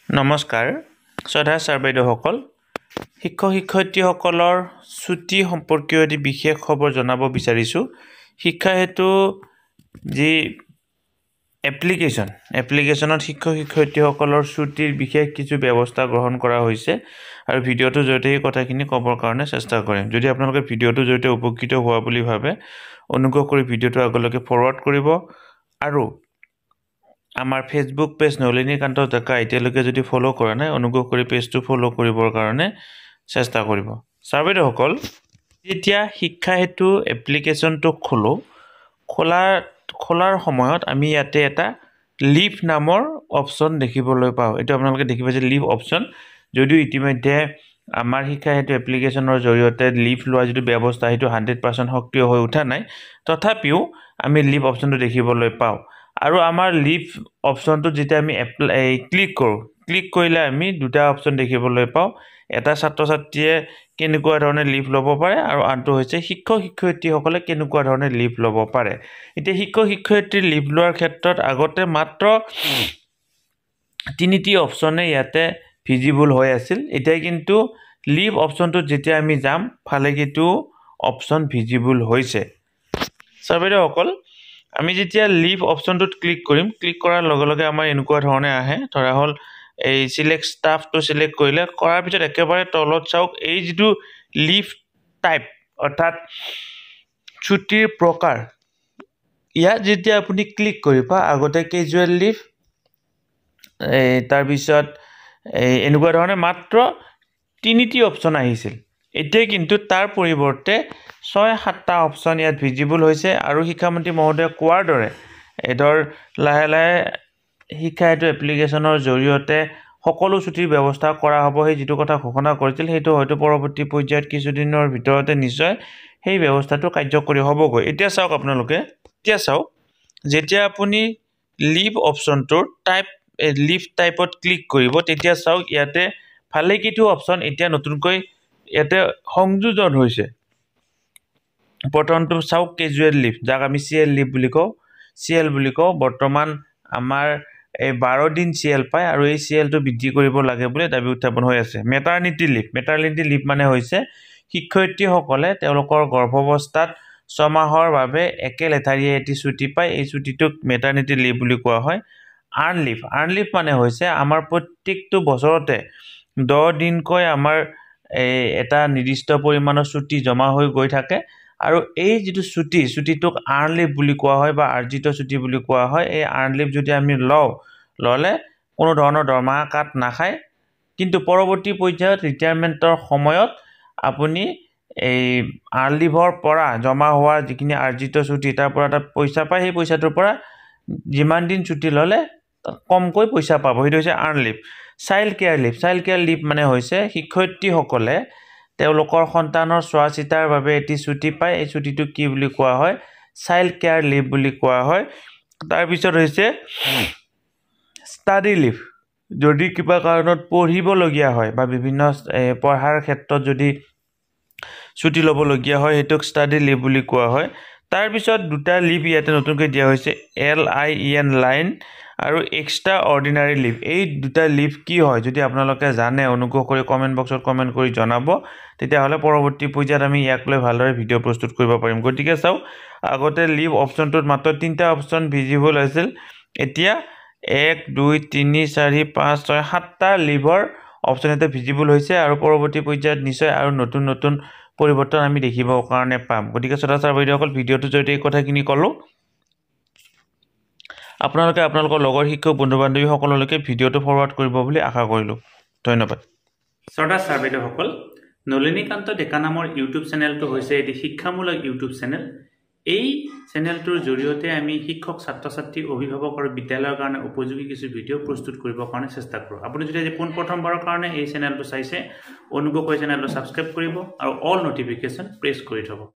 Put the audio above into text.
নমস্কাৰ শ্ৰদ্ধা ছাৰ বাইদেউসকল শিক্ষক শিক্ষয়িত্ৰীসকলৰ ছুটি সম্পৰ্কীয় এটি বিশেষ খবৰ জনাব বিচাৰিছোঁ শিক্ষা হেতু যি এপ্লিকেশ্যনত শিক্ষক শিক্ষয়িত্ৰীসকলৰ ছুটিৰ বিশেষ কিছু ব্যৱস্থা গ্ৰহণ কৰা হৈছে আৰু ভিডিঅ'টোৰ জৰিয়তে এই কথাখিনি ক'বৰ কাৰণে চেষ্টা কৰিম যদি আপোনালোকে ভিডিঅ'টোৰ জৰিয়তে উপকৃত হোৱা বুলি ভাবে অনুগ্ৰহ কৰি ভিডিঅ'টো আগলৈকে ফৰৱাৰ্ড কৰিব আৰু আমাৰ ফেসবুক পেজ নলিনীকান্ত ডেকা এতিয়ালৈকে যদি ফলো কৰা নাই অনুগ্ৰহ কৰি পেজটো ফলো কৰিবৰ কাৰণে চেষ্টা কৰিব ছাৰ বাইদেউসকল যেতিয়া শিক্ষা হেতু এপ্লিকেশ্যনটো খোলাৰ সময়ত আমি ইয়াতে এটা লিভ নামৰ অপচন দেখিবলৈ পাওঁ এটো আপোনালোকে দেখিব যে লিভ অপচন যদিও ইতিমধ্যে আমাৰ শিক্ষা হেতু এপ্লিকেশ্যনৰ জৰিয়তে লিভ লোৱা যিটো ব্যৱস্থা হেতু 100% সক্ৰিয় হৈ উঠা নাই তথাপিও আমি লিভ অপচনটো দেখিবলৈ পাওঁ আৰু আমাৰ লিভ অপচনটো যেতিয়া আমি ক্লিক কৰিলে আমি দুটা অপচন দেখিবলৈ পাওঁ এটা ছাত্ৰ ছাত্ৰীয়ে কেনেকুৱা ধৰণে লিভ ল'ব পাৰে আৰু আনটো হৈছে শিক্ষক শিক্ষয়িত্ৰীসকলে কেনেকুৱা ধৰণে লিভ ল'ব পাৰে এতিয়া শিক্ষক শিক্ষয়িত্ৰী লিভ লোৱাৰ ক্ষেত্ৰত আগতে মাত্ৰ তিনিটি অপচনে ইয়াতে ভিজিবল হৈ আছিল এতিয়া কিন্তু লিভ অপচনটো যেতিয়া আমি যাম ফালে কিটো অপচন ভিজিবল হৈছে ছাৰ বাইদেউসকল আমি যেতিয়া লিভ অপচনটোত ক্লিক কৰিম ক্লিক কৰাৰ লগে লগে আমাৰ এনেকুৱা ধৰণে আহে ধৰা হল এই সিলেক্ট ষ্টাফটো সিলেক্ট কৰিলে কৰাৰ পিছত একেবাৰে তলত চাওক এই যেটো লিভ টাইপ অৰ্থাৎ ছুটিৰ প্ৰকাৰ ইয়াত যেতিয়া আপুনি ক্লিক কৰিব আগতে ক্যাজুয়াল লিভ তাৰ পিছত এনেকুৱা ধৰণে মাত্ৰ তিনিটি অপচন আহিছিল এতিয়া কিন্তু তাৰ পৰিৱৰ্তে 6-7টা অপচন ইয়াত ভিজিবল হৈছে আৰু শিক্ষামন্ত্ৰী মহোদয় কোৱাৰ দৰে এডৰ লাহে লাহে শিক্ষা হেতু এপ্লিকেশ্যনৰ জৰিয়তে সকলো ছুটিৰ ব্যৱস্থা কৰা হ'ব সেই যেটো কথা ঘোষণা কৰিছিল সেইটো হয়তো পৰৱৰ্তী পৰ্যায়ত কিছুদিনৰ ভিতৰতে নিশ্চয় সেই ব্যৱস্থাটো কাৰ্যকৰী হ'বগৈ এতিয়া চাওক আপোনালোকে যেতিয়া আপুনি লিভ অপচনটোৰ লিভ টাইপত ক্লিক কৰিব তেতিয়া চাওক ইয়াতে ফালে কিটো অপচন এতিয়া নতুনকৈ ইয়াতে সংযোজন হৈছে প্ৰথমটো চাওক ক্যাজুয়াল লিভ যাক আমি সিএল লিভ বুলি কওঁ বৰ্তমান আমাৰ এই 12 দিন সিএল পায় আৰু এই সিএলটো বৃদ্ধি কৰিব লাগে বুলি দাবী উত্থাপন হৈ আছে মেটাৰনিটি লিভ মানে হৈছে শিক্ষয়িত্ৰীসকলে তেওঁলোকৰ গৰ্ভাৱস্থাত 6 মাহৰ বাবে একেলেঠাৰিয়ে এটি ছুটি পায় এই ছুটিটোক মেটাৰনিটি লিভ বুলি কোৱা হয় আৰ্ন লিভ মানে হৈছে আমাৰ প্ৰত্যেকটো বছৰতে 10 দিনকৈ আমাৰ এটা নিৰ্দিষ্ট পৰিমাণৰ ছুটি জমা হৈ গৈ থাকে আৰু এই যেটো ছুটিটোক আৰ্ন লিভ বুলি কোৱা হয় বা আৰ্জিত ছুটি বুলি কোৱা হয় এই আৰ্ন লিভ যদি আমি ললে কোনো ধৰণৰ দৰমহা কাট নাখায় কিন্তু পৰৱৰ্তী পৰ্যায়ত ৰিটায়াৰমেন্টৰ সময়ত আপুনি এই আৰ্ন লিভৰ পৰা জমা হোৱা যিখিনি আৰ্জিত ছুটি তাৰ পৰা এটা পইচা পায় সেই পইচাটোৰ পৰা যিমান দিন ছুটি ললে কমকৈ পইচা পাব সেইটো হৈছে earn leave child care leave মানে হৈছে শিক্ষয়িত্ৰীসকলে তেওঁলোকৰ সন্তানৰ চোৱাচিতাৰ বাবে এটি ছুটি পায় এই ছুটিটো কি বুলি কোৱা হয় চাইল্ড কেয়াৰ লিভ বুলি কোৱা হয় তাৰ পিছত হৈছে ষ্টাডি লিভ যদি কিবা কাৰণত পঢ়িব লগিয়া হয় বা বিভিন্ন পঢ়াৰ ক্ষেত্ৰত যদি ছুটি ল'ব লগিয়া হয় হেতুক ষ্টাডি লিভ বুলি কোৱা হয় তাৰ পিছত দুটা লিভ ইয়াতে নতুনকৈ দিয়া হৈছে LIEN লাইন আৰু এক্সট্ৰা অৰ্ডিনাৰী লিভ এই দুটা লিভ কি হয় যদি আপোনালোকে জানে অনুগ্ৰহ কৰি কমেন্ট বক্সত কমেন্ট কৰি জনাব তেতিয়া হলে পৰৱৰ্তী পৰ্যায়ত আমি ইয়াক লৈ ভালদৰে ভিডিঅ প্ৰস্তুত কৰিব পাৰিম গতিকে চাও আগতে লিভ অপচনটোত মাত্ৰ 3টা অপচন ভিজিবল আছিল এতিয়া 1 2 3 4 5 6 7টা লিভৰ অপচন এটা ভিজিবল হৈছে আৰু পৰৱৰ্তী পৰ্যায়ত নিশ্চয় আৰু নতুন পৰিৱৰ্তন আমি দেখিব কাৰণে পাম গতিকে ছাৰ বাইদেউসকল ভিডিঅটো জৰিয়তে এই কথাখিনি কলো আপোনালোকে আপোনালোকৰ লগৰ শিক্ষক বন্ধু বান্ধৱী সকললৈকে ভিডিঅটো ফৰৱাৰ্ড কৰিব বুলি আশা কৰিলো ধন্যবাদ ছাৰ বাইদেউসকল নলিনীকান্ত ডেকা নামৰ ইউটিউব চেনেলটো হৈছে এটি শিক্ষামূলক ইউটিউব চেনেল এই চেনেলটোৰ জৰিয়তে আমি শিক্ষক ছাত্ৰ ছাত্ৰী অভিভাৱক আৰু বিদ্যালয়ৰ কাৰণে উপযোগী কিছু ভিডিঅ প্ৰস্তুত কৰিবৰ কাৰণে চেষ্টা কৰো আপুনি যদি পোন প্ৰথমবাৰৰ কাৰণে এই চেনেলটো চাইছে অনুগ্ৰহ কৰি চেনেলটো সাবস্ক্ৰাইব কৰিব আৰু অল নটিফিকেশন প্ৰেছ কৰি থব